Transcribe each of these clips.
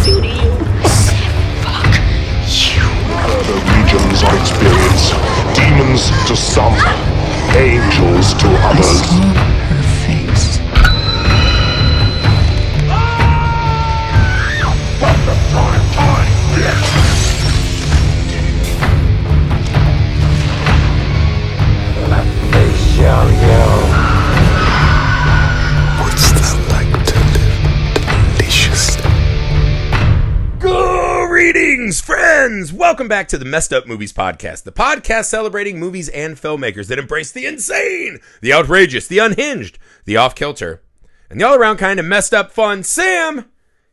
feel to you? Fuck you. The regions of experience. Demons to some, angels to I others. saw her face. What's that like to live deliciously? Greetings, friends! Welcome back to the Messed Up Movies Podcast, the podcast celebrating movies and filmmakers that embrace the insane, the outrageous, the unhinged, the off-kilter, and the all-around kind of messed up fun Sam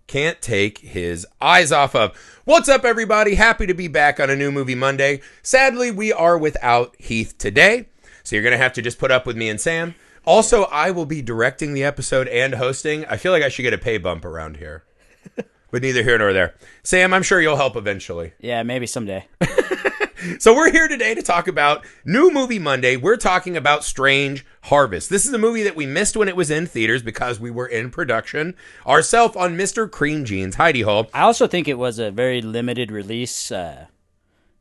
can't take his eyes off of. What's up, everybody? Happy to be back on a new movie Monday. Sadly, we are without Heath today, so you're going to have to just put up with me and Sam. Also, I will be directing the episode and hosting. I feel like I should get a pay bump around here. But neither here nor there. Sam, I'm sure you'll help eventually. Yeah, maybe someday. So we're here today to talk about New Movie Monday. We're talking about Strange Harvest. This is a movie that we missed when it was in theaters because we were in production ourselves on Mr. Cream Jeans' hidey hole. I also think it was a very limited release, and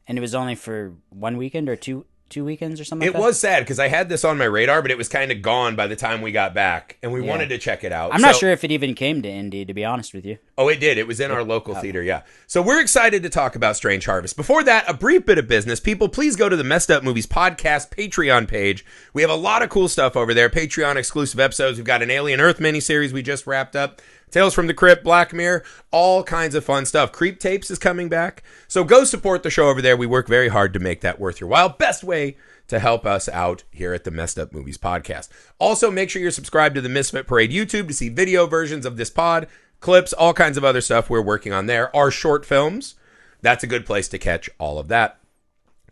it was only for one weekend or two weekends or something like It that. was sad because I had this on my radar, but it was kind of gone by the time we got back, and we wanted to check it out. I'm not sure if it even came to Indy, to be honest with you. Oh, it did. It was in our local theater, yeah. So we're excited to talk about Strange Harvest. Before that, a brief bit of business. People, please go to the Messed Up Movies Podcast Patreon page. We have a lot of cool stuff over there. Patreon exclusive episodes. We've got an Alien Earth miniseries we just wrapped up. Tales from the Crypt, Black Mirror, all kinds of fun stuff. Creep Tapes is coming back. So go support the show over there. We work very hard to make that worth your while. Best way to help us out here at the Messed Up Movies Podcast. Also, make sure you're subscribed to the Misfit Parade YouTube to see video versions of this pod, clips, all kinds of other stuff we're working on there. Our short films, that's a good place to catch all of that.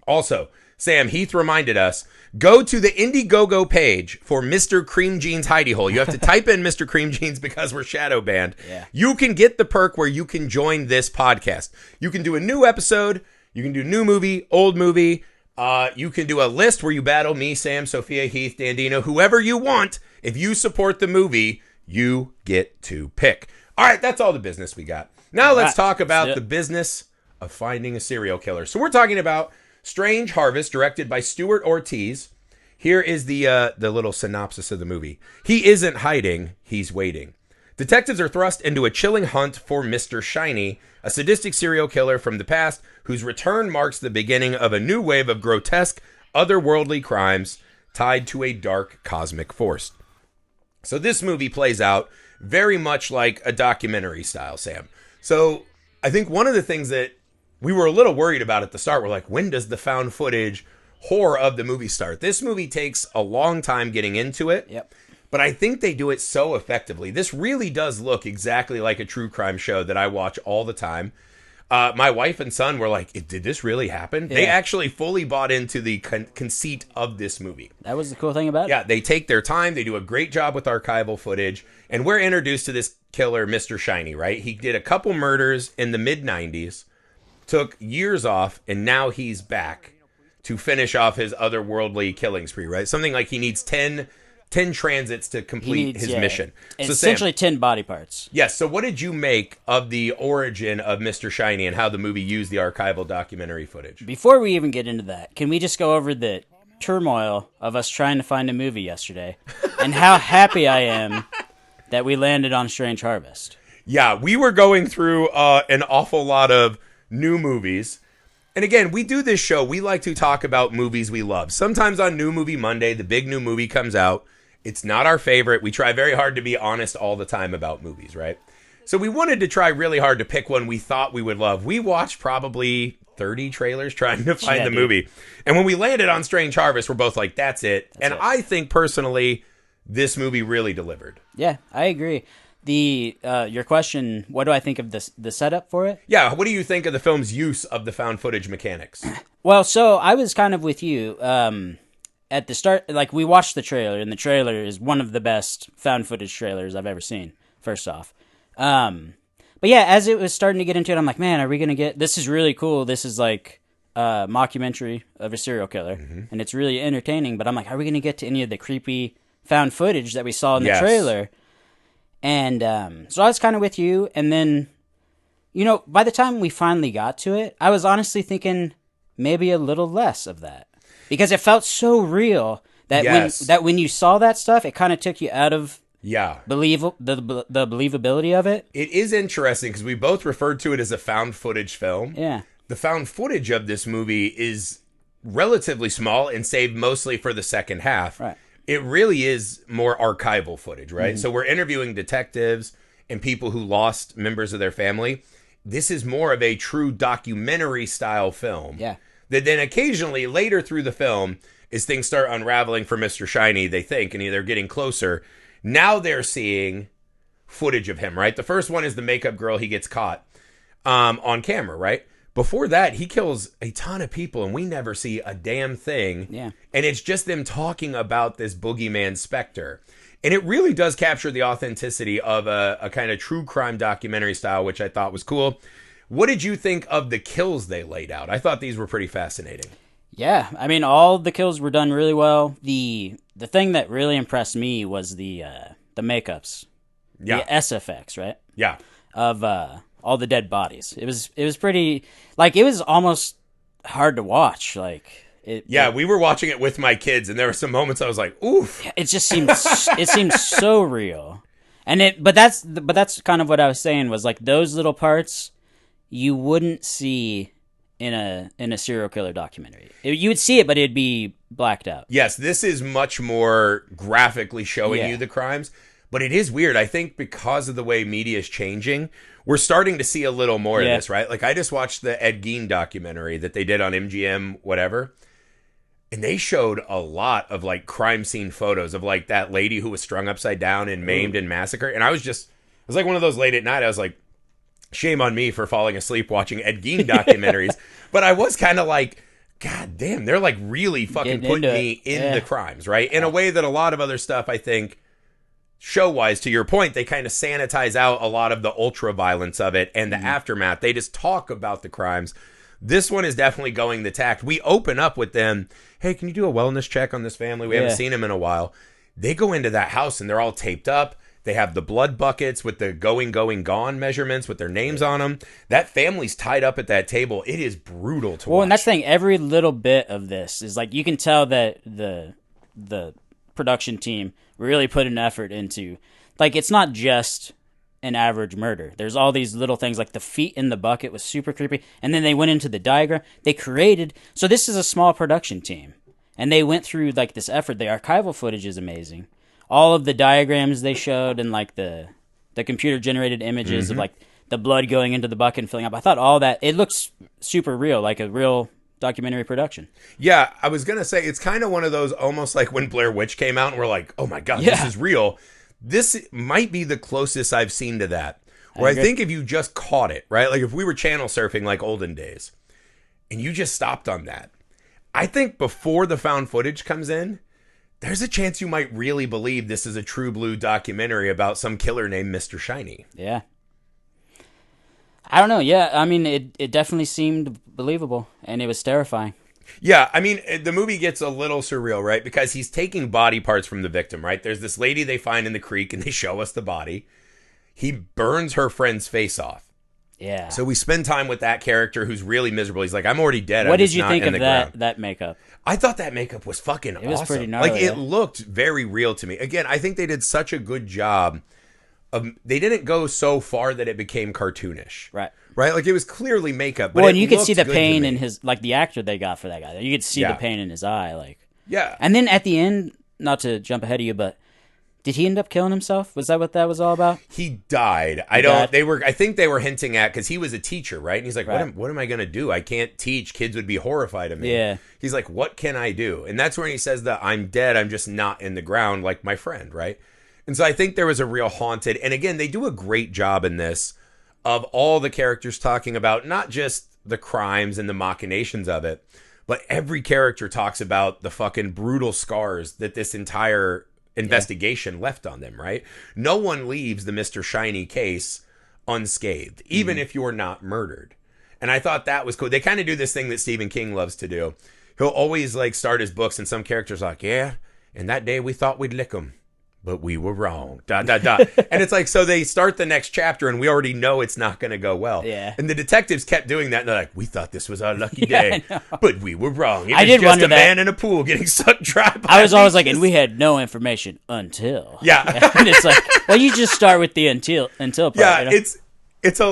Also, Sam, Heath reminded us, go to the Indiegogo page for Mr. Cream Jeans' hidey hole. You have to type in Mr. Cream Jeans because we're shadow banned. Yeah. You can get the perk where you can join this podcast. You can do a new episode. You can do new movie, old movie. You can do a list where you battle me, Sam, Sophia, Heath, Dandino, whoever you want. If you support the movie, you get to pick. All right, that's all the business we got. Now let's talk about the business of finding a serial killer. So we're talking about Strange Harvest, directed by Stuart Ortiz. Here is the little synopsis of the movie. He isn't hiding, he's waiting. Detectives are thrust into a chilling hunt for Mr. Shiny, a sadistic serial killer from the past whose return marks the beginning of a new wave of grotesque, otherworldly crimes tied to a dark cosmic force. So this movie plays out very much like a documentary style, Sam. So I think one of the things that we were a little worried about at the start, we're like, when does the found footage horror of the movie start? This movie takes a long time getting into it. Yep. But I think they do it so effectively. This really does look exactly like a true crime show that I watch all the time. My wife and son were like, did this really happen? Yeah. They actually fully bought into the conceit of this movie. That was the cool thing about it. Yeah, they take their time. They do a great job with archival footage. And we're introduced to this killer, Mr. Shiny, right? He did a couple murders in the mid-90s, took years off, and now he's back to finish off his otherworldly killing spree, right? Something like he needs 10 transits to complete his mission. So essentially Sam, 10 body parts. Yes. So what did you make of the origin of Mr. Shiny and how the movie used the archival documentary footage? Before we even get into that, can we just go over the turmoil of us trying to find a movie yesterday and how happy I am that we landed on Strange Harvest? Yeah, we were going through an awful lot of new movies. And again, we do this show. We like to talk about movies we love. Sometimes on New Movie Monday, the big new movie comes out. It's not our favorite. We try very hard to be honest all the time about movies, right? So we wanted to try really hard to pick one we thought we would love. We watched probably 30 trailers trying to find the movie. And when we landed on Strange Harvest, we're both like, that's it. I think personally, this movie really delivered. Yeah, I agree. Your question, what do I think of the setup for it? Yeah, what do you think of the film's use of the found footage mechanics? Well, so I was kind of with you. At the start, like, we watched the trailer, and the trailer is one of the best found footage trailers I've ever seen, first off. But yeah, as it was starting to get into it, I'm like, man, are we going to get... This is really cool. This is like a mockumentary of a serial killer, and it's really entertaining, but I'm like, are we going to get to any of the creepy found footage that we saw in the trailer? And so I was kind of with you, and then by the time we finally got to it, I was honestly thinking maybe a little less of that. Because it felt so real that when you saw that stuff, it kind of took you out of the believability of it. It is interesting because we both referred to it as a found footage film. Yeah. The found footage of this movie is relatively small and saved mostly for the second half. Right. It really is more archival footage, right? So we're interviewing detectives and people who lost members of their family. This is more of a true documentary style film. Yeah. That then occasionally later through the film, as things start unraveling for Mr. Shiny, they think, and they're getting closer. Now they're seeing footage of him, right? The first one is the makeup girl. He gets caught on camera, right? Before that, he kills a ton of people, and we never see a damn thing. Yeah. And it's just them talking about this boogeyman specter. And it really does capture the authenticity of a kind of true crime documentary style, which I thought was cool. What did you think of the kills they laid out? I thought these were pretty fascinating. Yeah, I mean, all the kills were done really well. The thing that really impressed me was the makeups, the SFX, right? Yeah, of all the dead bodies. It was pretty, like, it was almost hard to watch. Like, we were watching it with my kids, and there were some moments I was like, "Oof!" It just seemed it seemed so real, but that's kind of what I was saying was like those little parts you wouldn't see in a serial killer documentary. You would see it, but it'd be blacked out. Yes, this is much more graphically showing you the crimes, but it is weird. I think because of the way media is changing, we're starting to see a little more of this, right? Like I just watched the Ed Gein documentary that they did on MGM, whatever. And they showed a lot of like crime scene photos of like that lady who was strung upside down and maimed and massacred. And it was like one of those late at night. I was like, shame on me for falling asleep watching Ed Gein documentaries. But I was kind of like, God damn, they're like really fucking putting me in the crimes, right? In a way that a lot of other stuff, I think, show-wise, to your point, they kind of sanitize out a lot of the ultra-violence of it and the aftermath. They just talk about the crimes. This one is definitely going the tact. We open up with them, hey, can you do a wellness check on this family? We haven't seen him in a while. They go into that house and they're all taped up. They have the blood buckets with the going, gone measurements with their names on them. That family's tied up at that table. It is brutal to watch. Well, and that's the thing. Every little bit of this is like you can tell that the production team really put an effort into, like, it's not just an average murder. There's all these little things, like the feet in the bucket was super creepy. And then they went into the diagram. They created. So this is a small production team. And they went through like this effort. The archival footage is amazing. All of the diagrams they showed and like the computer generated images of like the blood going into the bucket and filling up. I thought all that, it looks super real, like a real documentary production. Yeah, I was going to say, it's kind of one of those almost like when Blair Witch came out and we're like, oh my God, this is real. This might be the closest I've seen to that. Where I think if you just caught it, right? Like if we were channel surfing like olden days and you just stopped on that, I think before the found footage comes in, there's a chance you might really believe this is a true blue documentary about some killer named Mr. Shiny. Yeah. I don't know. Yeah, I mean, it definitely seemed believable, and it was terrifying. Yeah, I mean, the movie gets a little surreal, right? Because he's taking body parts from the victim, right? There's this lady they find in the creek, and they show us the body. He burns her friend's face off. Yeah. So we spend time with that character who's really miserable. He's like, I'm already dead. What did you think of that makeup? I thought that makeup was fucking awesome. It was pretty gnarly. Like, it looked very real to me. Again, I think they did such a good job of, they didn't go so far that it became cartoonish. Right. Right? Like, it was clearly makeup. But well, and you could see the pain in his, like, the actor they got for that guy. You could see the pain in his eye. Like, yeah. And then at the end, not to jump ahead of you, but did he end up killing himself? Was that what that was all about? He died. I think they were hinting at, because he was a teacher, right? And he's like, what am I going to do? I can't teach. Kids would be horrified of me. Yeah. He's like, what can I do? And that's when he says that I'm dead. I'm just not in the ground like my friend, right? And so I think there was a real haunted. And again, they do a great job in this of all the characters talking about not just the crimes and the machinations of it, but every character talks about the fucking brutal scars that this entire investigation left on them, right? No one leaves the Mr. Shiny case unscathed, even if you're not murdered. And I thought that was cool. They kind of do this thing that Stephen King loves to do. He'll always like start his books and some characters like, yeah, and that day we thought we'd lick 'em, but we were wrong. ... And it's like, so they start the next chapter and we already know it's not going to go well. Yeah. And the detectives kept doing that. And they're like, we thought this was our lucky day, but we were wrong. It I was did just wonder a man in a pool getting sucked dry by I was always like, leeches. and we had no information until. Yeah. And it's like, well, you just start with the until part. Yeah, you know? it's a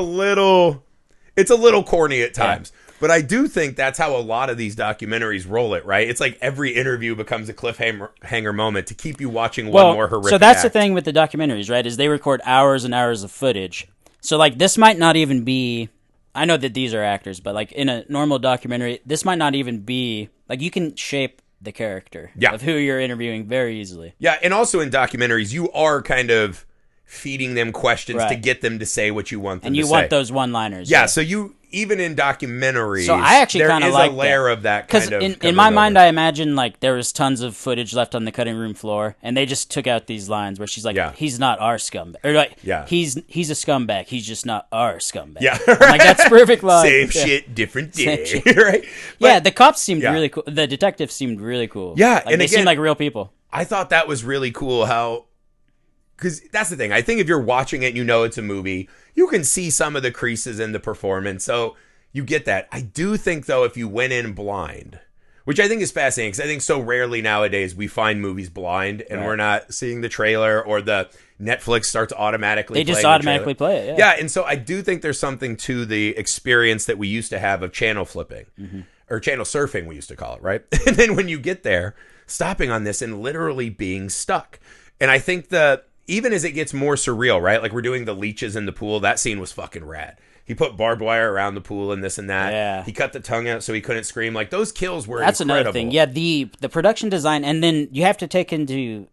little corny at times. But I do think that's how a lot of these documentaries roll it, right? It's like every interview becomes a cliffhanger moment to keep you watching one more horrific so that's the act. thing with the documentaries, right? Is they record hours and hours of footage. So like this might not even be. I know that these are actors, but like in a normal documentary, this might not even be like you can shape the character of who you're interviewing very easily. Yeah, and also in documentaries, you are kind of feeding them questions to Right. get them to say what you want them And to you say. want those one-liners. Yeah, so you even in documentaries, So I actually there kind of is like a layer that. of that Because kind of in my mind, I imagine like there was tons of footage left on the cutting room floor, and they just took out these lines where she's like, "He's not our scumbag," or like, he's a scumbag. He's just not our scumbag." Yeah, I'm like that's perfect line. Same shit, different day, Same right? Yeah, the cops seemed really cool. The detectives seemed really cool. Yeah, like, and they again, seemed like real people. I thought that was really cool how, because that's the thing. I think if you're watching it and you know it's a movie, you can see some of the creases in the performance. So you get that. I do think, though, if you went in blind, which I think is fascinating, because I think so rarely nowadays we find movies blind and we're not seeing the trailer or the Netflix starts automatically They just automatically play it. Yeah, and so I do think there's something to the experience that we used to have of channel flipping or channel surfing, we used to call it, right? And then when you get there, stopping on this and literally being stuck. And I think even as it gets more surreal, right? Like we're doing the leeches in the pool. That scene was fucking rad. He put barbed wire around the pool and this and that. Yeah. He cut the tongue out so he couldn't scream. Like those kills were That's incredible. another thing. Yeah, the production design, and then you have to take into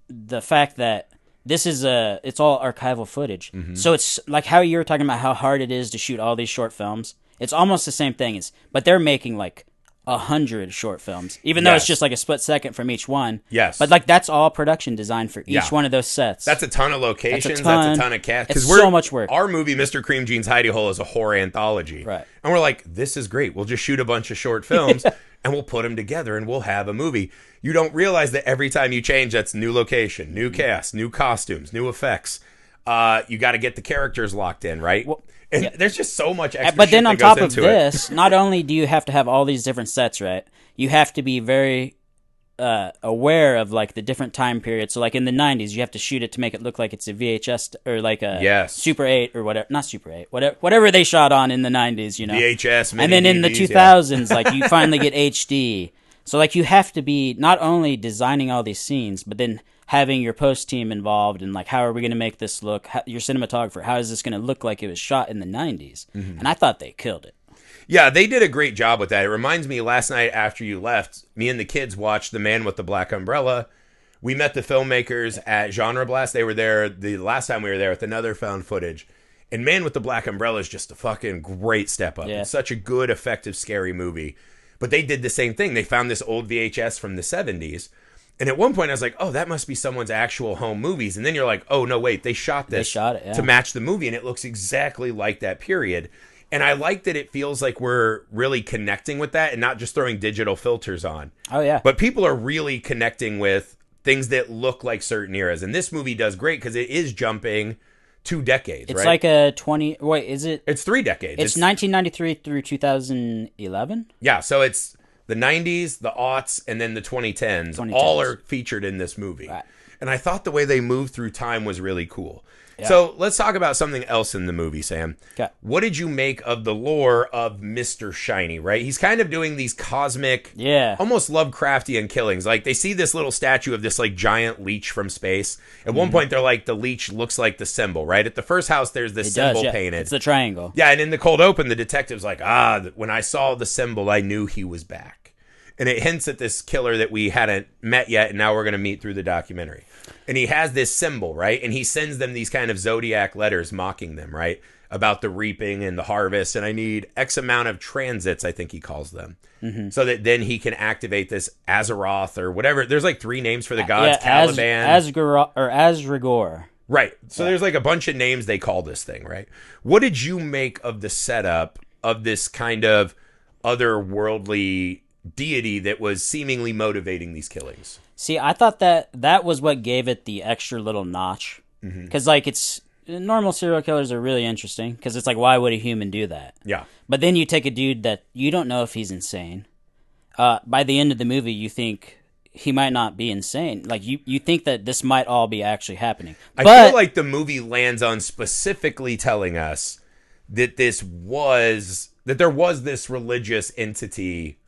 the fact that this is it's all archival footage. So it's like how you were talking about how hard it is to shoot all these short films. It's almost the same thing. But they're making like 100 short films, even though it's just like a split second from each one. Yes. But like that's all production design for each one of those sets. That's a ton of locations. That's a ton of cast. It's so much work. Our movie, Mr. Cream Jean's Hidey Hole, is a horror anthology. Right. And we're like, this is great. We'll just shoot a bunch of short films and we'll put them together and we'll have a movie. You don't realize that every time you change, that's new location, new cast, new costumes, new effects. You got to get the characters locked in, right? Well, and there's just so much extra But then shit on that goes top of into it. this, not only do you have to have all these different sets, right? You have to be very aware of like the different time periods. So like in the 90s, you have to shoot it to make it look like it's a VHS or like a Super 8 or whatever. Not Super 8. Whatever they shot on in the 90s, you know. VHS, and then in the 2000s, like you finally get HD. So like you have to be not only designing all these scenes, but then having your post team involved and like how are we going to make this look? Your cinematographer, how is this going to look like it was shot in the 90s? And I thought they killed it. Yeah, they did a great job with that. It reminds me, last night after you left, me and the kids watched The Man with the Black Umbrella. We met the filmmakers at Genre Blast. They were there the last time we were there with another found footage. And Man with the Black Umbrella is just a fucking great step up. Yeah. It's such a good, effective, scary movie. But they did the same thing. They found this old VHS from the 70s. And at one point I was like, oh, that must be someone's actual home movies. And then you're like, oh, no, wait, they shot this to match the movie. And it looks exactly like that period. And I like that it feels like we're really connecting with that and not just throwing digital filters on. Oh, yeah. But people are really connecting with things that look like certain eras. And this movie does great because it is jumping 2 decades, It's right? like a 20... Wait, is it... It's 3 decades. It's 1993 through 2011? Yeah, so it's the 90s, the aughts, and then the 2010s. All are featured in this movie. Right. And I thought the way they moved through time was really cool. Yeah. So let's talk about something else in the movie, Sam. Okay. What did you make of the lore of Mr. Shiny, right? He's kind of doing these cosmic, almost Lovecraftian killings. Like, they see this little statue of this, like, giant leech from space. At one point, they're like, the leech looks like the symbol, right? At the first house, there's this symbol painted. It's the triangle. Yeah, and in the cold open, the detective's like, when I saw the symbol, I knew he was back. And it hints at this killer that we hadn't met yet, and now we're going to meet through the documentary. And he has this symbol, right? And he sends them these kind of zodiac letters mocking them, right? About the reaping and the harvest. And I need X amount of transits, I think he calls them. So that then he can activate this Azeroth or whatever. There's like 3 names for the gods. Caliban. Asgore. Right. So there's like a bunch of names they call this thing, right? What did you make of the setup of this kind of otherworldly deity that was seemingly motivating these killings. See, I thought that was what gave it the extra little notch. Because, like, it's... Normal serial killers are really interesting, because it's like, why would a human do that? Yeah. But then you take a dude that you don't know if he's insane. By the end of the movie, you think he might not be insane. Like, you think that this might all be actually happening. I feel like the movie lands on specifically telling us that there was this religious entity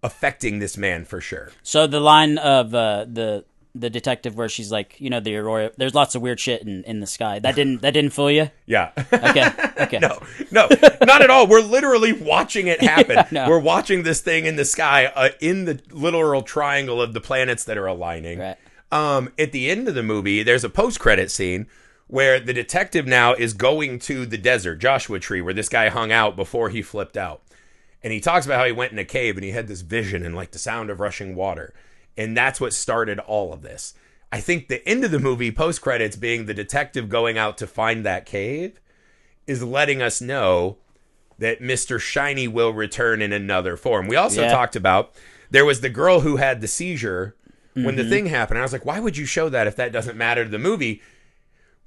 affecting this man for sure. So the line of the detective where she's like, you know, the aurora, there's lots of weird shit in the sky. That didn't fool you? Yeah. Okay. No, not at all. We're literally watching it happen. Yeah, no. We're watching this thing in the sky, in the literal triangle of the planets that are aligning. Right. At the end of the movie, there's a post-credit scene where the detective now is going to the desert, Joshua Tree, where this guy hung out before he flipped out. And he talks about how he went in a cave and he had this vision and like the sound of rushing water. And that's what started all of this. I think the end of the movie, post-credits, being the detective going out to find that cave, is letting us know that Mr. Shiny will return in another form. We also talked about, there was the girl who had the seizure when the thing happened. I was like, why would you show that if that doesn't matter to the movie?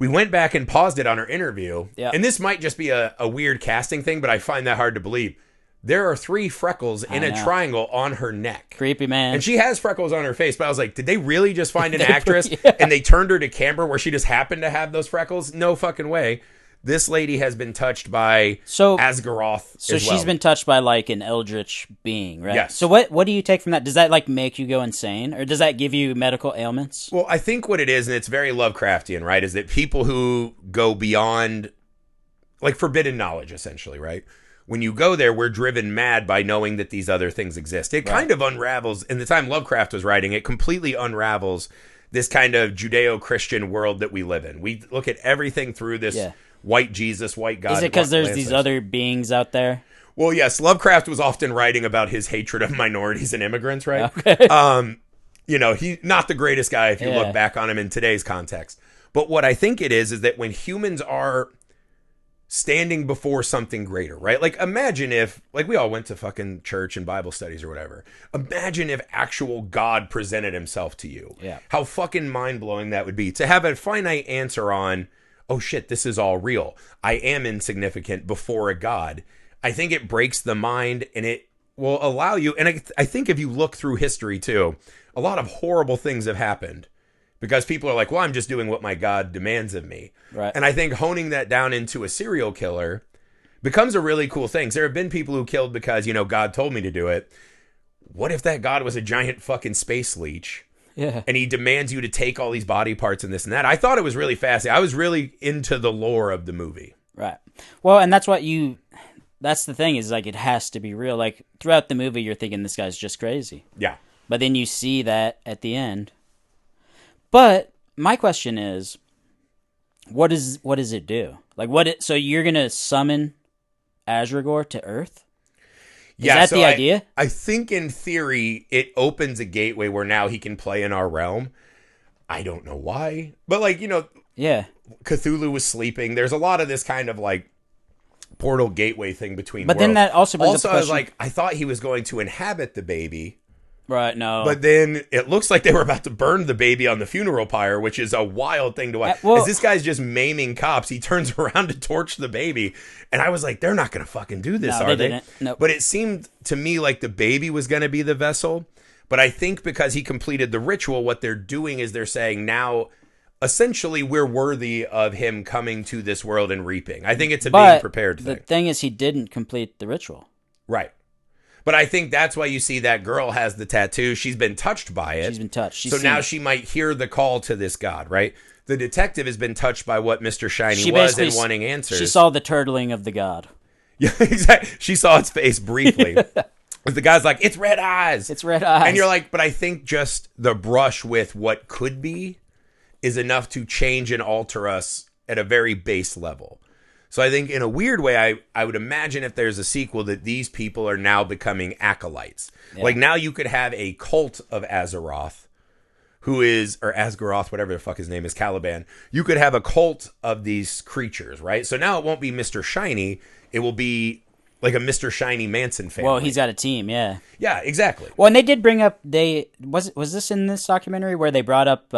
We went back and paused it on her interview. Yeah. And this might just be a weird casting thing, but I find that hard to believe. There are 3 freckles in a triangle on her neck. Creepy, man. And she has freckles on her face, but I was like, did they really just find an actress and they turned her to camera where she just happened to have those freckles? No fucking way. This lady has been touched by Asgaroth. So she's been touched by like an eldritch being, right? Yes. So what do you take from that? Does that like make you go insane, or does that give you medical ailments? Well, I think what it is, and it's very Lovecraftian, right, is that people who go beyond like forbidden knowledge, essentially, right? When you go there, we're driven mad by knowing that these other things exist. It kind of unravels, in the time Lovecraft was writing, it completely unravels this kind of Judeo-Christian world that we live in. We look at everything through this white Jesus, white God. Is it because there's these other beings out there? Well, yes. Lovecraft was often writing about his hatred of minorities and immigrants, right? Okay. You know, he's not the greatest guy if you look back on him in today's context. But what I think it is that when humans are standing before something greater, right? Like, imagine if, like, we all went to fucking church and Bible studies or whatever. Imagine if actual God presented himself to you. Yeah. How fucking mind-blowing that would be. To have a finite answer on, oh shit, this is all real. I am insignificant before a God. I think it breaks the mind, and it will allow you, and I think if you look through history too, a lot of horrible things have happened. Because people are like, well, I'm just doing what my God demands of me. Right. And I think honing that down into a serial killer becomes a really cool thing. So there have been people who killed because, you know, God told me to do it. What if that God was a giant fucking space leech? Yeah. And he demands you to take all these body parts and this and that. I thought it was really fascinating. I was really into the lore of the movie. Right. Well, and that's the thing is, like, it has to be real. Like, throughout the movie, you're thinking this guy's just crazy. Yeah. But then you see that at the end. But my question is, what does it do? Like, so you're gonna summon Asragor to Earth? Is that the idea? I think in theory it opens a gateway where now he can play in our realm. I don't know why, but like, you know, Cthulhu was sleeping. There's a lot of this kind of like portal gateway thing between. But worlds. then that also brings up the I was question. like, I thought he was going to inhabit the baby. Right, no. But then it looks like they were about to burn the baby on the funeral pyre, which is a wild thing to watch. As this guy's just maiming cops, he turns around to torch the baby. And I was like, they're not going to fucking do this, are they? Nope. But it seemed to me like the baby was going to be the vessel. But I think because he completed the ritual, what they're doing is they're saying now, essentially, we're worthy of him coming to this world and reaping. I think it's a being prepared thing. The thing is, he didn't complete the ritual. Right. But I think that's why you see that girl has the tattoo. She's been touched by it. She's been touched. So now she might hear the call to this God, right? The detective has been touched by what Mr. Shiny was and wanting answers. She saw the turtling of the God. Yeah, exactly. She saw its face briefly. But the guy's like, it's red eyes. It's red eyes. And you're like, but I think just the brush with what could be is enough to change and alter us at a very base level. So I think in a weird way, I would imagine if there's a sequel that these people are now becoming acolytes. Yeah. Like now you could have a cult of Azeroth who is, or Asgaroth, whatever the fuck his name is, Caliban. You could have a cult of these creatures, right? So now it won't be Mr. Shiny. It will be like a Mr. Shiny Manson family. Well, he's got a team, yeah. Yeah, exactly. Well, and they did bring up was this in this documentary where they brought up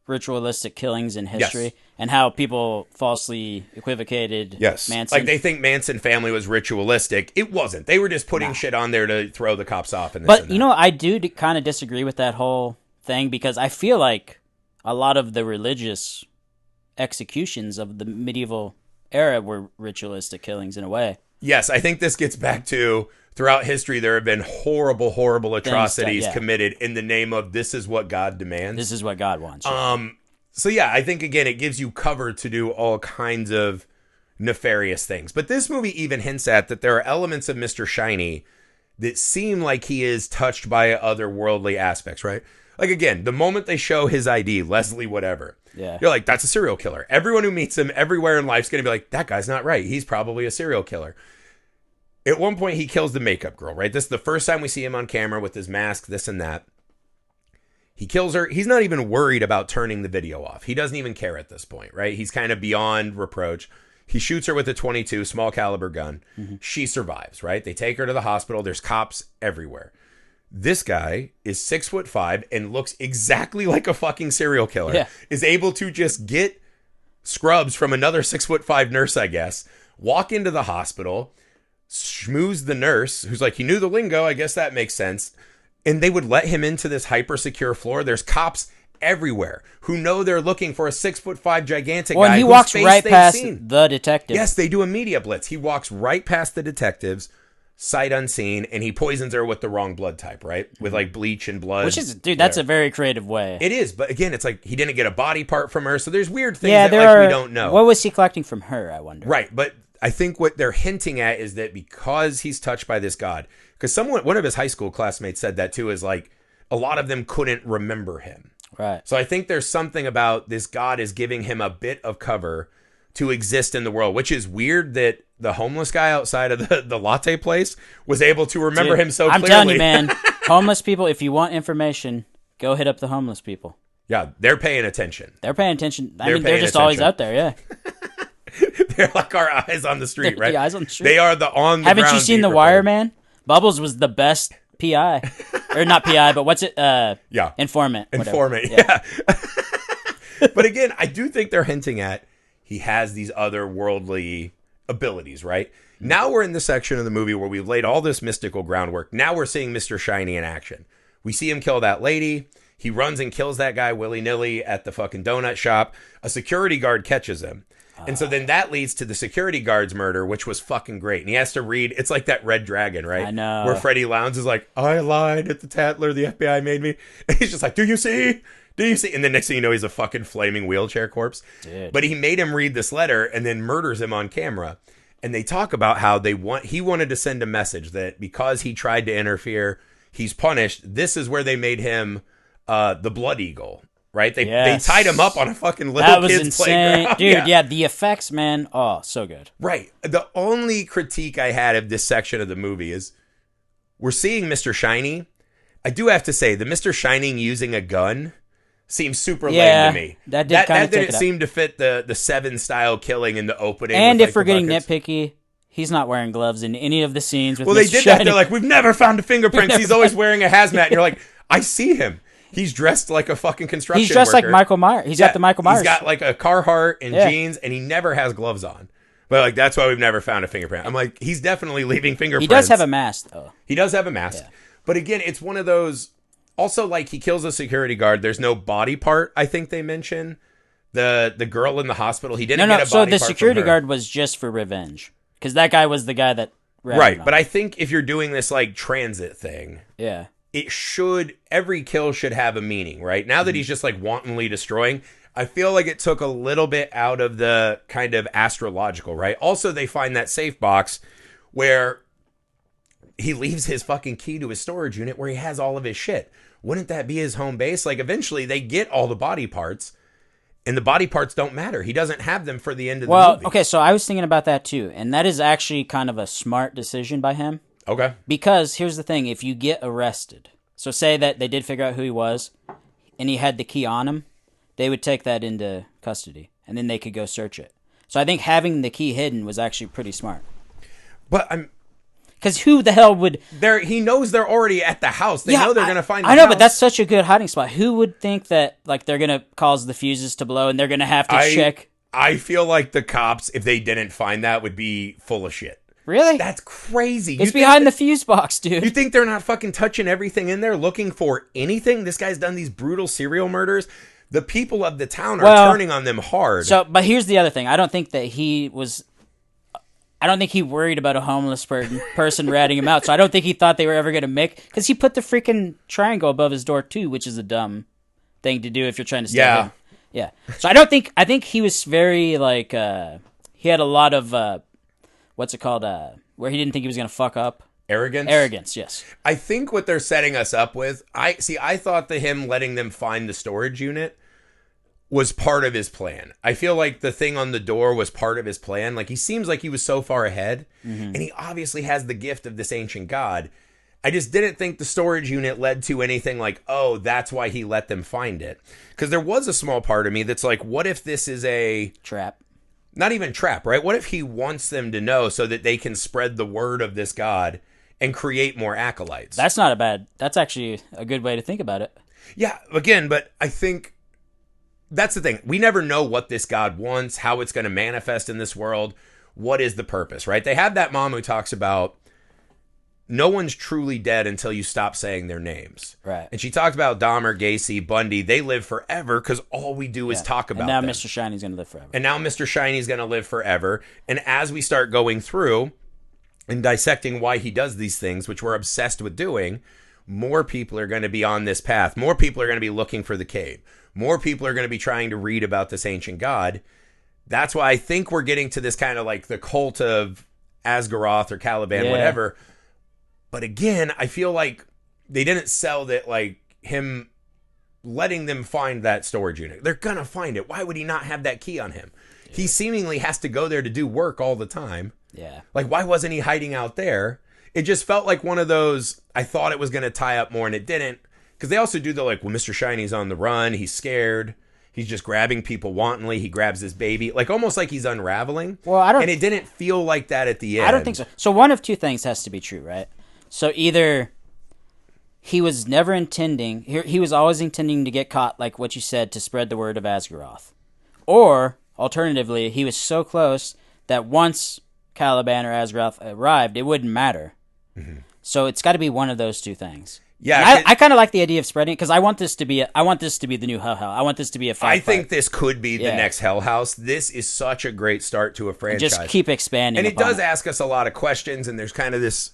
ritualistic killings in history Yes. and how people falsely equivocated Yes. Manson? Like they think Manson family was ritualistic. It wasn't. They were just putting shit on there to throw the cops off. And this But and you that. know, I do kind of disagree with that whole thing because I feel like a lot of the religious executions of the medieval era were ritualistic killings in a way. Yes, I think this gets back to throughout history there have been horrible, horrible atrocities committed in the name of this is what God demands. This is what God wants. So yeah, I think again it gives you cover to do all kinds of nefarious things. But this movie even hints at that there are elements of Mr. Shiny that seem like he is touched by otherworldly aspects, right? Like again, the moment they show his ID, Leslie whatever, you're like, that's a serial killer. Everyone who meets him everywhere in life is going to be like, that guy's not right. He's probably a serial killer. At one point, he kills the makeup girl, right? This is the first time we see him on camera with his mask, this and that. He kills her. He's not even worried about turning the video off. He doesn't even care at this point, right? He's kind of beyond reproach. He shoots her with a .22 small caliber gun. Mm-hmm. She survives, right? They take her to the hospital. There's cops everywhere. This guy is 6'5" and looks exactly like a fucking serial killer. Yeah. Is able to just get scrubs from another 6'5" nurse, I guess, walk into the hospital, schmooze the nurse, who's like, he knew the lingo, I guess that makes sense. And they would let him into this hyper secure floor. There's cops everywhere who know they're looking for a 6'5" gigantic guy. And he whose walks face right they've past seen. the detective. Yes, they do a media blitz. He walks right past the detectives, sight unseen, and he poisons her with the wrong blood type, right? With like bleach and blood. Which is, dude, that's a very creative way. It is, but again, it's like he didn't get a body part from her, so there's weird things Yeah, that there like are, we don't know. What was he collecting from her, I wonder? Right, but I think what they're hinting at is that because he's touched by this god, because one of his high school classmates said that too, is like a lot of them couldn't remember him. Right. So I think there's something about this god is giving him a bit of cover to exist in the world, which is weird that the homeless guy outside of the latte place was able to remember him so clearly. I'm telling you, man, homeless people, if you want information, go hit up the homeless people. Yeah, they're paying attention. They're paying attention. I They're mean, they're paying just always attention. out there, yeah. They're like our eyes on the street, They're right? the eyes on the street. They are the on the Haven't you ground seen beat The Wire, reporter. man? Bubbles was the best PI. Or not PI, but what's it? Yeah. Informant. whatever. Informant, yeah. But again, I do think they're hinting at he has these otherworldly abilities, right? Now we're in the section of the movie where we've laid all this mystical groundwork. Now we're seeing Mr. Shiny in action. We see him kill that lady. He runs and kills that guy willy-nilly at the fucking donut shop. A security guard catches him. And so then that leads to the security guard's murder, which was fucking great. And he has to read, it's like that Red Dragon, right? I know. Where Freddie Lounds is like, I lied at the Tatler, the FBI made me. And he's just like, do you see? Do you see? And then next thing you know, he's a fucking flaming wheelchair corpse. Dude. But he made him read this letter and then murders him on camera. And they talk about how he wanted to send a message that because he tried to interfere, he's punished. This is where they made him the Blood Eagle. Right? They tied him up on a fucking little kid's insane. playground. Dude, yeah, the effects, man. Oh, so good. Right. The only critique I had of this section of the movie is we're seeing Mr. Shiny. I do have to say, the Mr. Shining using a gun seems super lame to me. That did kind of didn't seem to fit the Seven style killing in the opening. And with, if we're the getting buckets. nitpicky, he's not wearing gloves in any of the scenes with Well, they Mr. did Shiny. that. They're like, we've never found a fingerprint. He's always wearing a hazmat. And you're like, I see him. He's dressed like a fucking construction He's dressed worker. like Michael Myers. He's got the Michael Myers. He's got like a Carhartt and jeans, and he never has gloves on. But like that's why we've never found a fingerprint. I'm like, he's definitely leaving fingerprints. He does have a mask, though. He does have a mask. Yeah. But again, it's one of those. Also, like he kills a security guard. There's no body part. I think they mention the girl in the hospital. He didn't get a body So the part from security her. guard was just for revenge because that guy was the guy that Right, but I think if you're doing this like transit thing, yeah. Every kill should have a meaning, right? Now that he's just like wantonly destroying, I feel like it took a little bit out of the kind of astrological, right? Also, they find that safe box where he leaves his fucking key to his storage unit where he has all of his shit. Wouldn't that be his home base? Like eventually they get all the body parts and the body parts don't matter. He doesn't have them for the end of the movie. Well, okay, so I was thinking about that too. And that is actually kind of a smart decision by him. Okay. Because here's the thing, if you get arrested, so say that they did figure out who he was, and he had the key on him, they would take that into custody, and then they could go search it. So I think having the key hidden was actually pretty smart. But Because who the hell would... He knows they're already at the house. They know they're going to find the I know, house. but that's such a good hiding spot. Who would think that like they're going to cause the fuses to blow and they're going to have to check... I feel like the cops, if they didn't find that, would be full of shit. Really? That's crazy. It's behind the fuse box, dude. You think they're not fucking touching everything in there, looking for anything? This guy's done these brutal serial murders. The people of the town are turning on them hard. So, but here's the other thing. I don't think he worried about a homeless person ratting him out. So I don't think he thought they were ever going to make... Because he put the freaking triangle above his door, too, which is a dumb thing to do if you're trying to steal him. Yeah. So I think he was very, like... he had a lot of... what's it called? Where he didn't think he was going to fuck up. Arrogance, yes. I think what they're setting us up with... I thought that him letting them find the storage unit was part of his plan. I feel like the thing on the door was part of his plan. Like, he seems like he was so far ahead, and he obviously has the gift of this ancient god. I just didn't think the storage unit led to anything like, oh, that's why he let them find it. Because there was a small part of me that's like, what if this is a... Trap. Not even trap, right? What if he wants them to know so that they can spread the word of this god and create more acolytes? That's not a bad... That's actually a good way to think about it. Yeah, again, but I think... That's the thing. We never know what this god wants, how it's going to manifest in this world. What is the purpose, right? They have that mom who talks about no one's truly dead until you stop saying their names. Right. And she talked about Dahmer, Gacy, Bundy. They live forever because all we do is talk about them. them. And now Mr. Shiny's going to live forever. And now Mr. Shiny's going to live forever. And as we start going through and dissecting why he does these things, which we're obsessed with doing, more people are going to be on this path. More people are going to be looking for the cave. More people are going to be trying to read about this ancient god. That's why I think we're getting to this kind of like the cult of Asgaroth or Caliban, whatever. But again, I feel like they didn't sell that, like him letting them find that storage unit. They're going to find it. Why would he not have that key on him? Yeah. He seemingly has to go there to do work all the time. Yeah. Like, why wasn't he hiding out there? It just felt like one of those, I thought it was going to tie up more and it didn't. Because they also do the like, well, Mr. Shiny's on the run. He's scared. He's just grabbing people wantonly. He grabs his baby. Like, almost like he's unraveling. Well, I don't... And it didn't feel like that at the end. I don't think so. So one of two things has to be true, right? So either he was never intending... He was always intending to get caught, like what you said, to spread the word of Asgaroth. Or, alternatively, he was so close that once Caliban or Asgaroth arrived, it wouldn't matter. Mm-hmm. So it's got to be one of those two things. Yeah, I kind of like the idea of spreading it because I want this to be the new Hell Hell. I want this to be a fight. I think this could be the next Hell House. This is such a great start to a franchise. And just keep expanding. And it does ask us a lot of questions, and there's kind of this.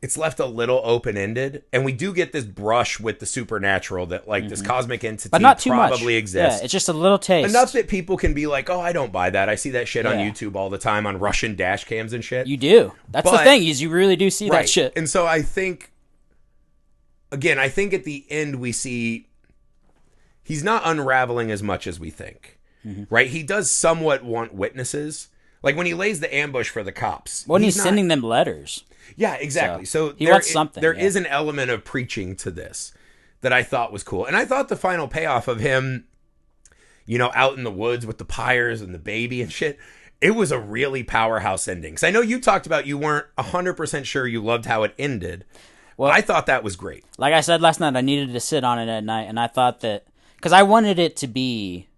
It's left a little open ended, and we do get this brush with the supernatural that like this cosmic entity but not too probably much. exists. Yeah, it's just a little taste enough that people can be like, "Oh, I don't buy that. I see that shit on YouTube all the time on Russian dash cams and shit." You do. That's the thing is you really do see that shit. And so I think. Again, I think at the end we see he's not unraveling as much as we think, right? He does somewhat want witnesses. Like when he lays the ambush for the cops. When he's sending them letters. Yeah, exactly. So he wants something. There is an element of preaching to this that I thought was cool. And I thought the final payoff of him, you know, out in the woods with the pyres and the baby and shit, it was a really powerhouse ending. Because I know you talked about you weren't 100% sure you loved how it ended. Well, I thought that was great. Like I said last night, I needed to sit on it at night, and I thought that... Because I wanted it to be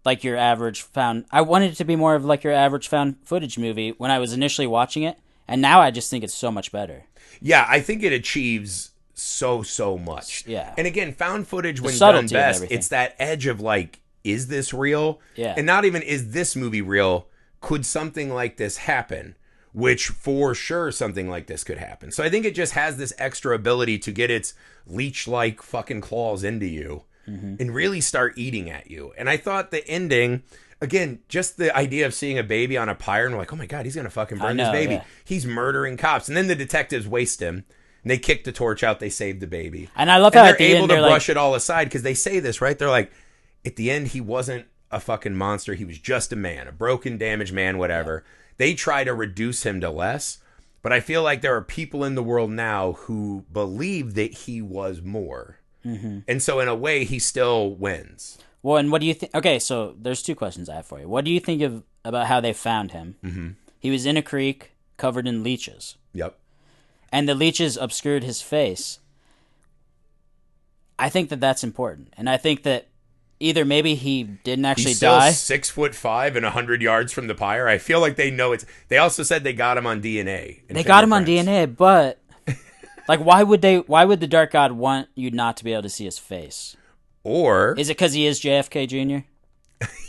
like your average found... I wanted it to be more of like your average found footage movie when I was initially watching it, and now I just think it's so much better. Yeah, I think it achieves so much. Yeah. And again, found footage, when done best, it's that edge of like, is this real? Yeah. And not even, is this movie real? Could something like this happen? Which for sure something like this could happen. So I think it just has this extra ability to get its leech-like fucking claws into you and really start eating at you. And I thought the ending, again, just the idea of seeing a baby on a pyre and we're like, oh my God, he's going to fucking burn this baby. Yeah. He's murdering cops. And then the detectives waste him. And they kick the torch out. They save the baby. And I love how they're at the able end, to they're brush like... it all aside because they say this, right? They're like, at the end, he wasn't a fucking monster. He was just a man, a broken, damaged man, whatever. Yeah. They try to reduce him to less, but I feel like there are people in the world now who believe that he was more. And so in a way, he still wins. Well, and what do you think? Okay, so there's two questions I have for you. What do you think about how they found him? He was in a creek, covered in leeches. Yep. And the leeches obscured his face. I think that that's important. And I think that either maybe he didn't actually He's still die. 6'5" and 100 yards from the pyre. I feel like they know it's. They also said they got him on DNA. They got him on DNA, but like, why would the Dark God want you not to be able to see his face? Or is it because he is JFK Jr.?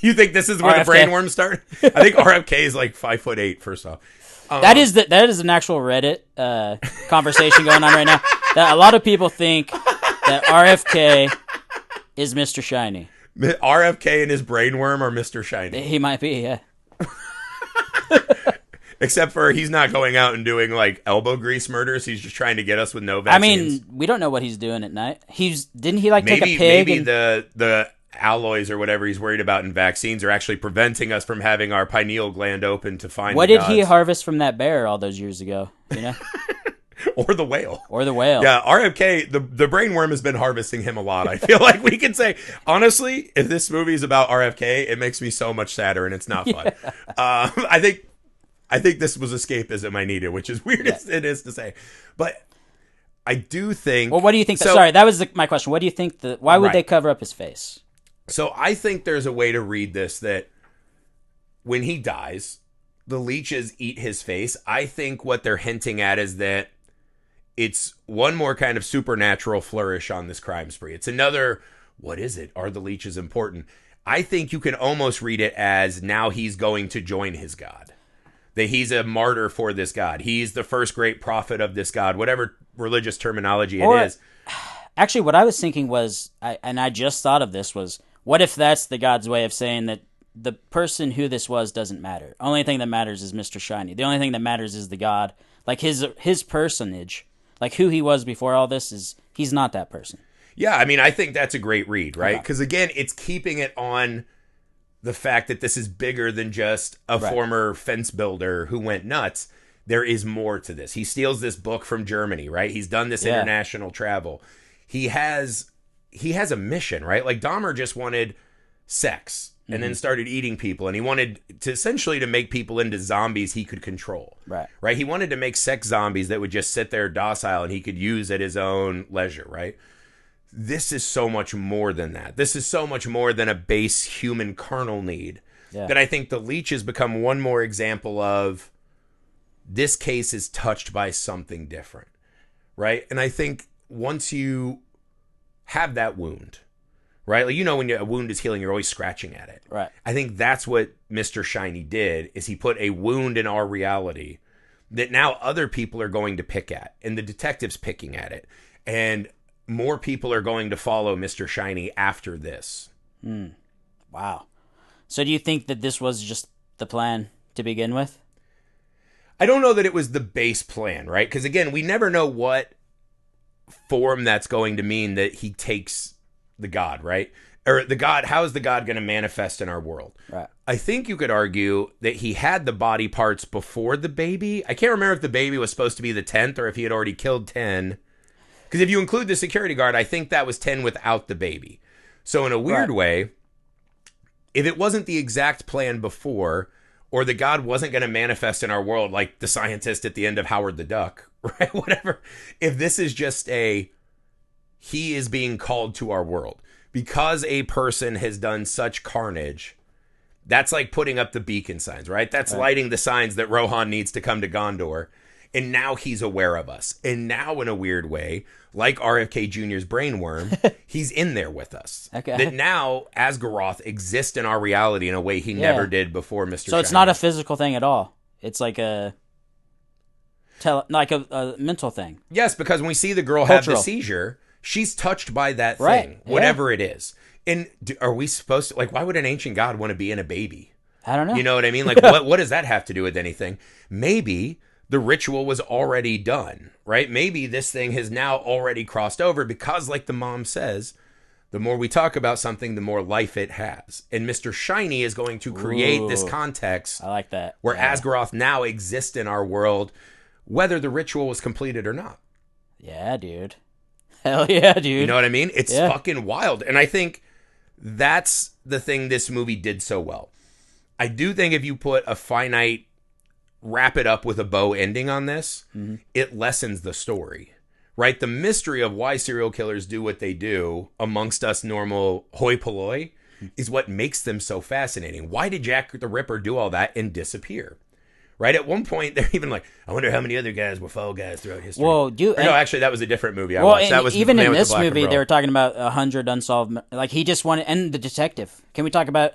You think this is where RFK. the brainworms start? I think RFK is like 5'8", first off. That is an actual Reddit conversation going on right now. That a lot of people think that RFK is Mr. Shiny. RFK and his brainworm are Mr. Shiny. He might be, yeah. Except for he's not going out and doing like elbow grease murders. He's just trying to get us with no vaccines. I mean, we don't know what he's doing at night. Didn't he like take a pig? Maybe the alloys or whatever he's worried about in vaccines are actually preventing us from having our pineal gland open to find. What the did he gods. harvest from that bear all those years ago? You know, or the whale. Yeah, RFK. The brainworm has been harvesting him a lot. I feel like we can say honestly, if this movie is about RFK, it makes me so much sadder and it's not fun. Yeah. I think this was escapism I needed, which is weird as it is to say, but I do think. Well, what do you think? Sorry, that was my question. What do you think? Why would they cover up his face? So I think there's a way to read this that when he dies, the leeches eat his face. I think what they're hinting at is that it's one more kind of supernatural flourish on this crime spree. It's another, what is it? Are the leeches important? I think you can almost read it as now he's going to join his god. That he's a martyr for this god. He's the first great prophet of this god, whatever religious terminology it is. Actually, what I was thinking was, I just thought of this, was what if that's the god's way of saying that the person who this was doesn't matter. Only thing that matters is Mr. Shiny. The only thing that matters is the god. Like his personage, like who he was before all this, he's not that person. Yeah, I mean, I think that's a great read, right? Because again, it's keeping it on the fact that this is bigger than just a former fence builder who went nuts. There is more to this. He steals this book from Germany, right? He's done this international travel. He has a mission, right? Like Dahmer just wanted sex and then started eating people, and he wanted to essentially to make people into zombies he could control. Right? He wanted to make sex zombies that would just sit there docile and he could use at his own leisure, right? This is so much more than that. This is so much more than a base human carnal need. That I think the leeches become one more example of this case is touched by something different, right? And I think once you have that wound, right? Like, you know, when a wound is healing, you're always scratching at it. Right. I think that's what Mr. Shiny did, is he put a wound in our reality that now other people are going to pick at, and the detective's picking at it. And more people are going to follow Mr. Shiny after this. Wow. So do you think that this was just the plan to begin with? I don't know that it was the base plan, right? Because again, we never know what form that's going to mean that he takes the god, right? Or the god, how is the god going to manifest in our world? Right. I think you could argue that he had the body parts before the baby. I can't remember if the baby was supposed to be the 10th or if he had already killed 10. Because if you include the security guard, I think that was 10 without the baby. So in a weird way, if it wasn't the exact plan before, or the god wasn't going to manifest in our world like the scientist at the end of Howard the Duck, right? Whatever. If this is just he is being called to our world because a person has done such carnage, that's like putting up the beacon signs, right? That's lighting the signs that Rohan needs to come to Gondor. And now he's aware of us. And now, in a weird way, like RFK Jr.'s brainworm, he's in there with us. Okay. That now, Asgaroth exists in our reality in a way he never did before Mr. So it's not a physical thing at all. It's like a mental thing. Yes, because when we see the girl have the seizure, she's touched by that thing, whatever it is. And are we supposed to, like, why would an ancient god want to be in a baby? I don't know. You know what I mean? Like, what does that have to do with anything? Maybe the ritual was already done, right? Maybe this thing has now already crossed over because, like the mom says, the more we talk about something, the more life it has. And Mr. Shiny is going to create this context. I like that. Where Asgaroth now exists in our world, whether the ritual was completed or not. Yeah, dude. Hell yeah, dude. You know what I mean? It's fucking wild. And I think that's the thing this movie did so well. I do think if you put a finite wrap it up with a bow ending on this, it lessens the story, right? The mystery of why serial killers do what they do amongst us normal hoi polloi is what makes them so fascinating. Why did Jack the Ripper do all that and disappear? Right? At one point, they're even like, I wonder how many other guys were fall guys throughout history. Well, no, actually, that was a different movie I watched. That was even Man in with this the Black movie, Umbrella. they were talking about 100 unsolved. Like he just wanted, and the detective. Can we talk about?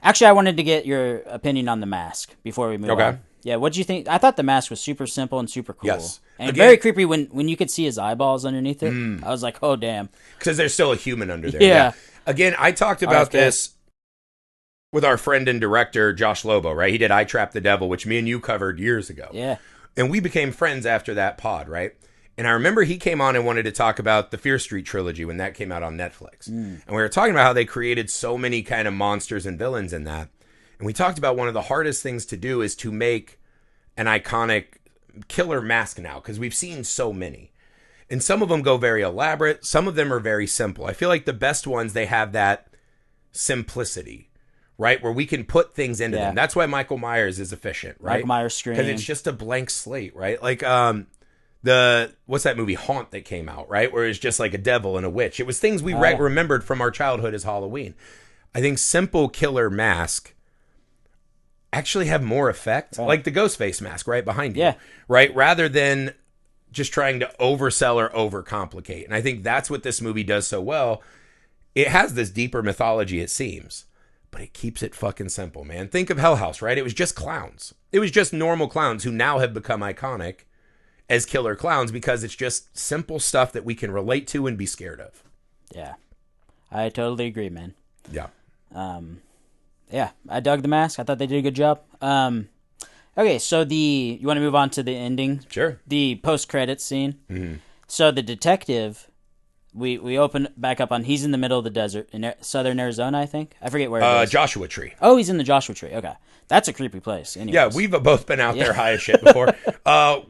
Actually, I wanted to get your opinion on The Mask before we move Okay. on. Yeah, what do you think? I thought The Mask was super simple and super cool. Yes. And Again- very creepy when you could see his eyeballs underneath it. I was like, oh damn. Because there's still a human under there. Yeah. Again, I talked about RFK. this with our friend and director, Josh Lobo, right? He did I Trap the Devil, which me and you covered years ago. Yeah. And we became friends after that pod, right? And I remember he came on and wanted to talk about the Fear Street trilogy when that came out on Netflix. And we were talking about how they created so many kind of monsters and villains in that. And we talked about one of the hardest things to do is to make an iconic killer mask now, because we've seen so many. And some of them go very elaborate. Some of them are very simple. I feel like the best ones, they have that simplicity, right? Where we can put things into them. That's why Michael Myers is efficient, right? Michael Myers Scream. Because it's just a blank slate, right? Like what's that movie Haunt that came out, right? Where it's just like a devil and a witch. It was things we remembered from our childhood as Halloween. I think simple killer mask actually have more effect, like the Ghostface mask right behind you, right? Rather than just trying to oversell or overcomplicate. And I think that's what this movie does so well. It has this deeper mythology, it seems, but it keeps it fucking simple, man. Think of Hell House, right? It was just clowns. It was just normal clowns who now have become iconic as killer clowns because it's just simple stuff that we can relate to and be scared of. Yeah. I totally agree, man. Yeah. Yeah, I dug The Mask. I thought they did a good job. Okay, so you want to move on to the ending? Sure. The post-credits scene. So the detective, we open back up on, he's in the middle of the desert in southern Arizona, I think. I forget where it is. Joshua Tree. Oh, he's in the Joshua Tree. Okay. That's a creepy place. Anyways. Yeah, we've both been out there high as shit before.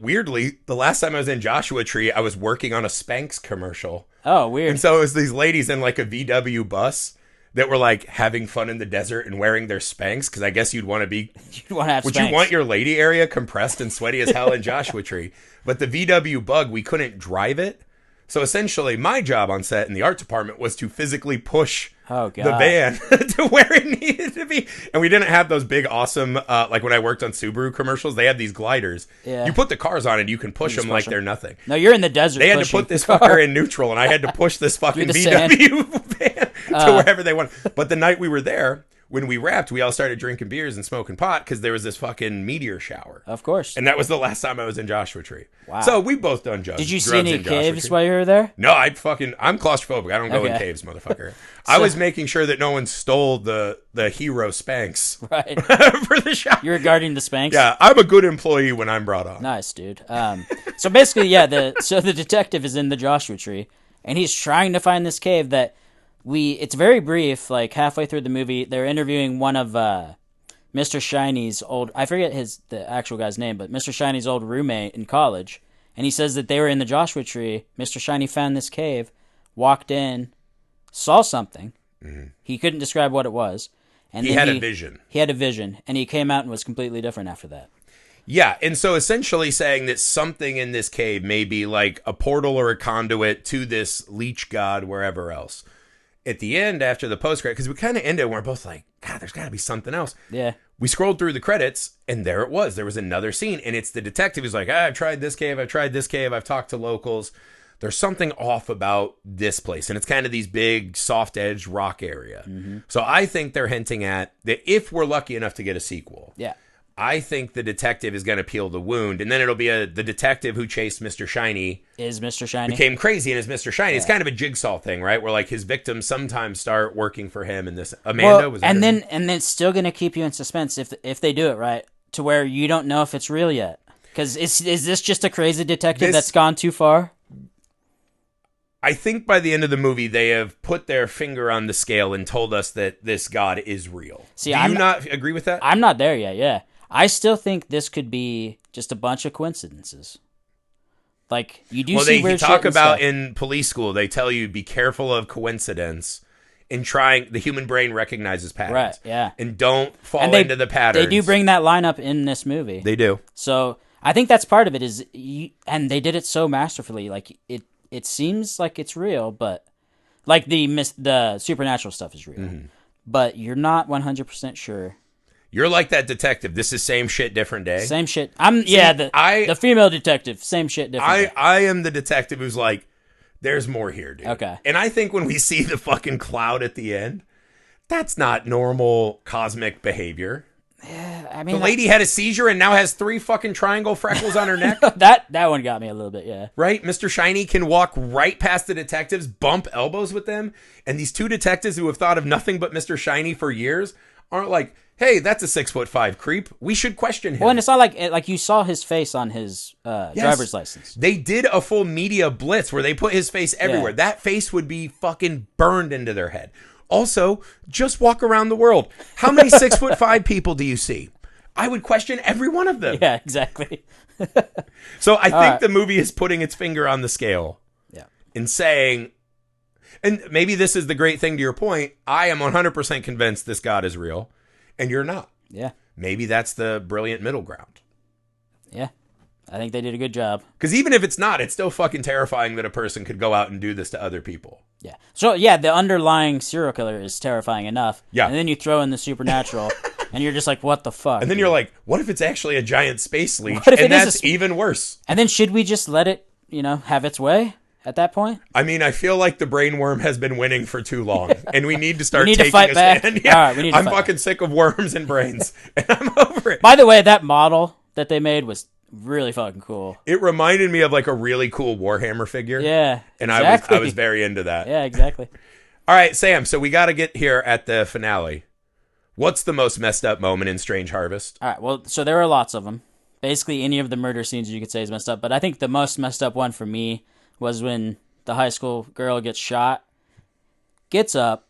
Weirdly, the last time I was in Joshua Tree, I was working on a Spanx commercial. Oh, weird. And so it was these ladies in like a VW bus that were like having fun in the desert and wearing their Spanx, because I guess you'd want to be... You'd want to have Would Spanx. you want your lady area compressed and sweaty as hell in Joshua Tree? But the VW Bug, we couldn't drive it. So essentially, my job on set in the art department was to physically push the van to where it needed to be. And we didn't have those big, awesome, like when I worked on Subaru commercials, they had these gliders. Yeah. You put the cars on and you can push them like they're nothing. No, you're in the desert. They had to put this fucker in neutral, and I had to push this fucking the sand. VW van to wherever they want. But the night we were there, when we wrapped, we all started drinking beers and smoking pot because there was this fucking meteor shower. Of course. And that was the last time I was in Joshua Tree. Wow. So we both done drugs. Did you see drugs any in Joshua caves Tree. while you were there? No, I'm claustrophobic. I don't go in Okay. caves, motherfucker. I was making sure that no one stole the hero Spanx Right. for the shower. You were guarding the Spanx? Yeah, I'm a good employee when I'm brought on. Nice, dude. So basically, yeah, the detective is in the Joshua Tree, and he's trying to find this cave that it's very brief, like halfway through the movie, they're interviewing one of Mr. Shiny's old, I forget the actual guy's name, but Mr. Shiny's old roommate in college, and he says that they were in the Joshua Tree. Mr. Shiny found this cave, walked in, saw something. He couldn't describe what it was. And He then had a vision. He had a vision, and he came out and was completely different after that. Yeah, and so essentially saying that something in this cave may be like a portal or a conduit to this Leech God wherever else. At the end, after the post-credit, because we kind of ended and we're both like, God, there's got to be something else. Yeah. We scrolled through the credits, and there it was. There was another scene, and it's the detective who's like, I've tried this cave, I've talked to locals. There's something off about this place, and it's kind of these big, soft-edged rock area. So I think they're hinting at that if we're lucky enough to get a sequel, Yeah. I think the detective is going to peel the wound, and then it'll be the detective who chased Mr. Shiny Is Mr. Shiny. became crazy and is Mr. Shiny. It's kind of a jigsaw thing, right? Where like his victims sometimes start working for him, and this Amanda was. And then it's still gonna keep you in suspense if they do it right, to where you don't know if it's real yet. Because is this just a crazy detective that's gone too far? I think by the end of the movie, they have put their finger on the scale and told us that this god is real. See, do you I'm not agree with that? I'm not there yet. Yeah, I still think this could be just a bunch of coincidences. Like you do see they weird talk shit and about stuff. in police school. They tell you be careful of coincidence in trying. The human brain recognizes patterns. Right, yeah. And don't fall And into the patterns. They do bring that line up in this movie. They do. So I think that's part of it and they did it so masterfully. Like it seems like it's real, but like the supernatural stuff is real, but you're not 100% sure. You're like that detective. This is same shit, different day. Same shit. The female detective. Same shit, different day. I am the detective who's like, there's more here, dude. Okay. And I think when we see the fucking cloud at the end, that's not normal cosmic behavior. I mean, the lady had a seizure and now has 3 fucking triangle freckles on her neck. that one got me a little bit, yeah. Right? Mr. Shiny can walk right past the detectives, bump elbows with them, and these 2 detectives who have thought of nothing but Mr. Shiny for years aren't like, hey, that's a 6'5" creep. We should question him. Well, and it's not like you saw his face on his driver's license. They did a full media blitz where they put his face everywhere. Yeah. That face would be fucking burned into their head. Also, just walk around the world. How many 6'5" people do you see? I would question every one of them. Yeah, exactly. So I think the movie is putting its finger on the scale. Yeah. And saying, and maybe this is the great thing to your point, I am 100% convinced this God is real, and you're not. Yeah. Maybe that's the brilliant middle ground. Yeah. I think they did a good job. Because even if it's not, it's still fucking terrifying that a person could go out and do this to other people. Yeah. So, yeah, the underlying serial killer is terrifying enough. Yeah. And then you throw in the supernatural, and you're just like, what the fuck? And then you're like, what if it's actually a giant space leech? What if And it is that's a even worse. And then should we just let it, have its way at that point? I mean, I feel like the brain worm has been winning for too long, and we need to start We need to taking fight a back. stand. Yeah, All right, we need to I'm fight fucking sick of worms and brains, and I'm over it. By the way, that model that they made was really fucking cool. It reminded me of like a really cool Warhammer figure. Yeah, And exactly. I was very into that. Yeah, exactly. All right, Sam, so we got to get here at the finale. What's the most messed up moment in Strange Harvest? All right, well, so there are lots of them. Basically, any of the murder scenes you could say is messed up, but I think the most messed up one for me was when the high school girl gets shot, gets up,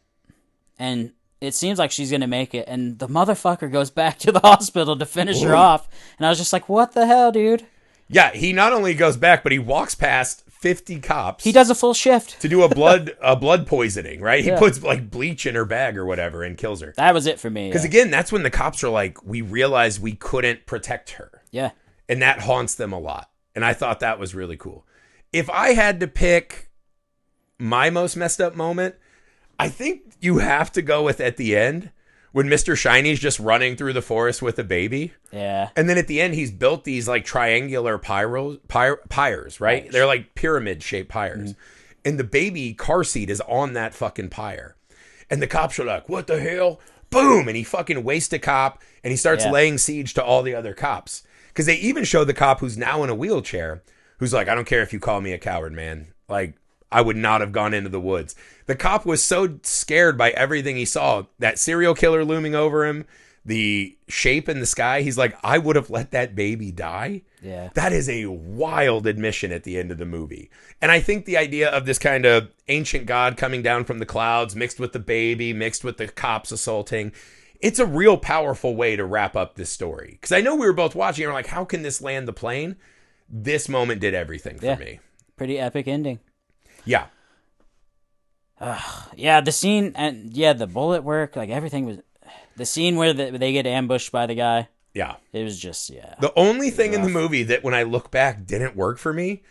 and it seems like she's going to make it, and the motherfucker goes back to the hospital to finish her off. And I was just like, what the hell, dude? Yeah, he not only goes back, but he walks past 50 cops. He does a full shift. To do a blood poisoning, right? He Yeah. puts like bleach in her bag or whatever and kills her. That was it for me. Because again, that's when the cops are like, we realized we couldn't protect her. Yeah. And that haunts them a lot. And I thought that was really cool. If I had to pick my most messed up moment, I think you have to go with at the end when Mr. Shiny's just running through the forest with a baby. Yeah. And then at the end, he's built these like triangular pyres, right? Right. They're like pyramid shaped pyres. And the baby car seat is on that fucking pyre. And the cops are like, what the hell? Boom. And he fucking wastes a cop and he starts laying siege to all the other cops. Because they even show the cop who's now in a wheelchair, who's like, I don't care if you call me a coward, man. Like, I would not have gone into the woods. The cop was so scared by everything he saw, that serial killer looming over him, the shape in the sky. He's like, I would have let that baby die. Yeah. That is a wild admission at the end of the movie. And I think the idea of this kind of ancient god coming down from the clouds, mixed with the baby, mixed with the cops assaulting, it's a real powerful way to wrap up this story. Because I know we were both watching and we're like, how can this land the plane? This moment did everything for me. Pretty epic ending. Yeah. Yeah, the scene and the bullet work, like everything was. The scene where they get ambushed by the guy. Yeah. It was just The only thing in the movie that when I look back didn't work for me,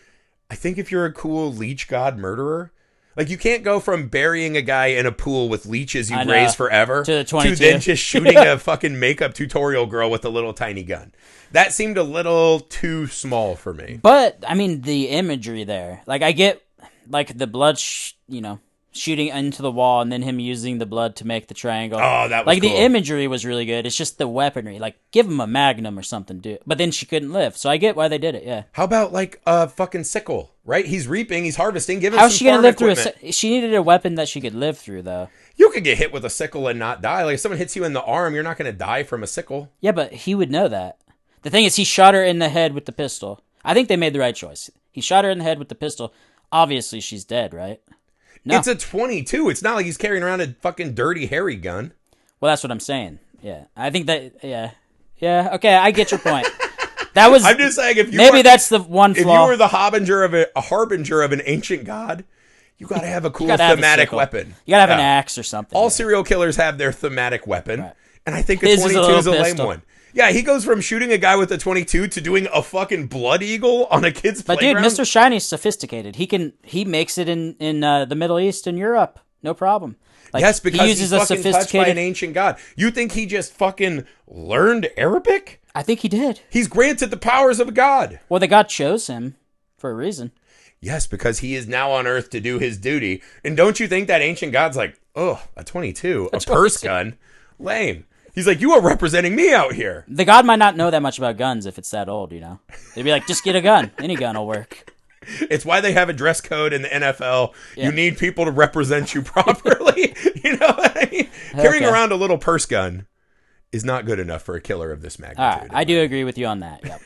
I think if you're a cool leech god murderer, like you can't go from burying a guy in a pool with leeches you've raised forever to 22. then just shooting a fucking makeup tutorial girl with a little tiny gun. That seemed a little too small for me. But I mean, the imagery there, like I get, like the blood, shooting into the wall, and then him using the blood to make the triangle. Oh, that was like cool. The imagery was really good. It's just the weaponry. Like, give him a magnum or something, dude. But then she couldn't live, so I get why they did it. Yeah. How about like a fucking sickle, right? He's reaping, he's harvesting. Give him How's some she gonna farm live equipment. through she needed a weapon that she could live through, though. You could get hit with a sickle and not die. Like if someone hits you in the arm, you're not going to die from a sickle. Yeah, but he would know that. The thing is, he shot her in the head with the pistol. I think they made the right choice. He shot her in the head with the pistol. Obviously, she's dead, right? No. It's a 22. It's not like he's carrying around a fucking dirty, hairy gun. Well, that's what I'm saying. Yeah. I think that, yeah. Okay, I get your point. That was. I'm just saying, if you maybe that's the one flaw. If you were the harbinger of an ancient god, You got to have a cool gotta have a thematic sickle. weapon. You gotta have an Yeah. axe or something. All serial killers have their thematic weapon, Right. and I think a His is a 22 is a little lame pistol. one. Yeah, he goes from shooting a guy with a 22 to doing a fucking blood eagle on a kid's But playground. dude, Mr. Shiny's sophisticated. He makes it in the Middle East and Europe, no problem. Like, Yes, because he he's uses a fucking touched by sophisticated. an ancient god. You think he just fucking learned Arabic? I think he did. He's granted the powers of a god. Well, the god chose him for a reason. Yes, because he is now on Earth to do his duty. And don't you think that ancient god's like, oh, a 22, a purse gun? Lame. He's like, you are representing me out here. The god might not know that much about guns if it's that old, you know? They'd be like, just get a gun. Any gun will work. It's why they have a dress code in the NFL. Yeah. You need people to represent you properly. You know what I mean? Carrying Okay. around a little purse gun is not good enough for a killer of this magnitude. All right, I do agree with you on that. Yep.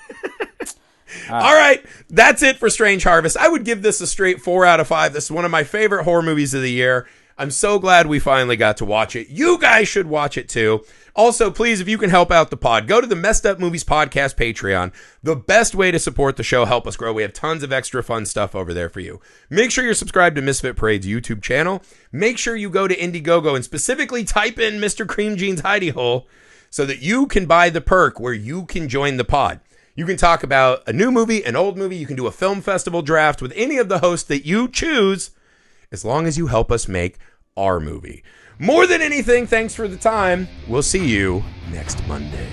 All right, that's it for Strange Harvest. I would give this a straight 4 out of 5. This is one of my favorite horror movies of the year. I'm so glad we finally got to watch it. You guys should watch it too. Also, please, if you can help out the pod, go to the Messed Up Movies Podcast Patreon. The best way to support the show, help us grow. We have tons of extra fun stuff over there for you. Make sure you're subscribed to Misfit Parade's YouTube channel. Make sure you go to Indiegogo and specifically type in Mr. Cream Jean's hidey hole so that you can buy the perk where you can join the pod. You can talk about a new movie, an old movie. You can do a film festival draft with any of the hosts that you choose, as long as you help us make our movie. More than anything, thanks for the time. We'll see you next Monday.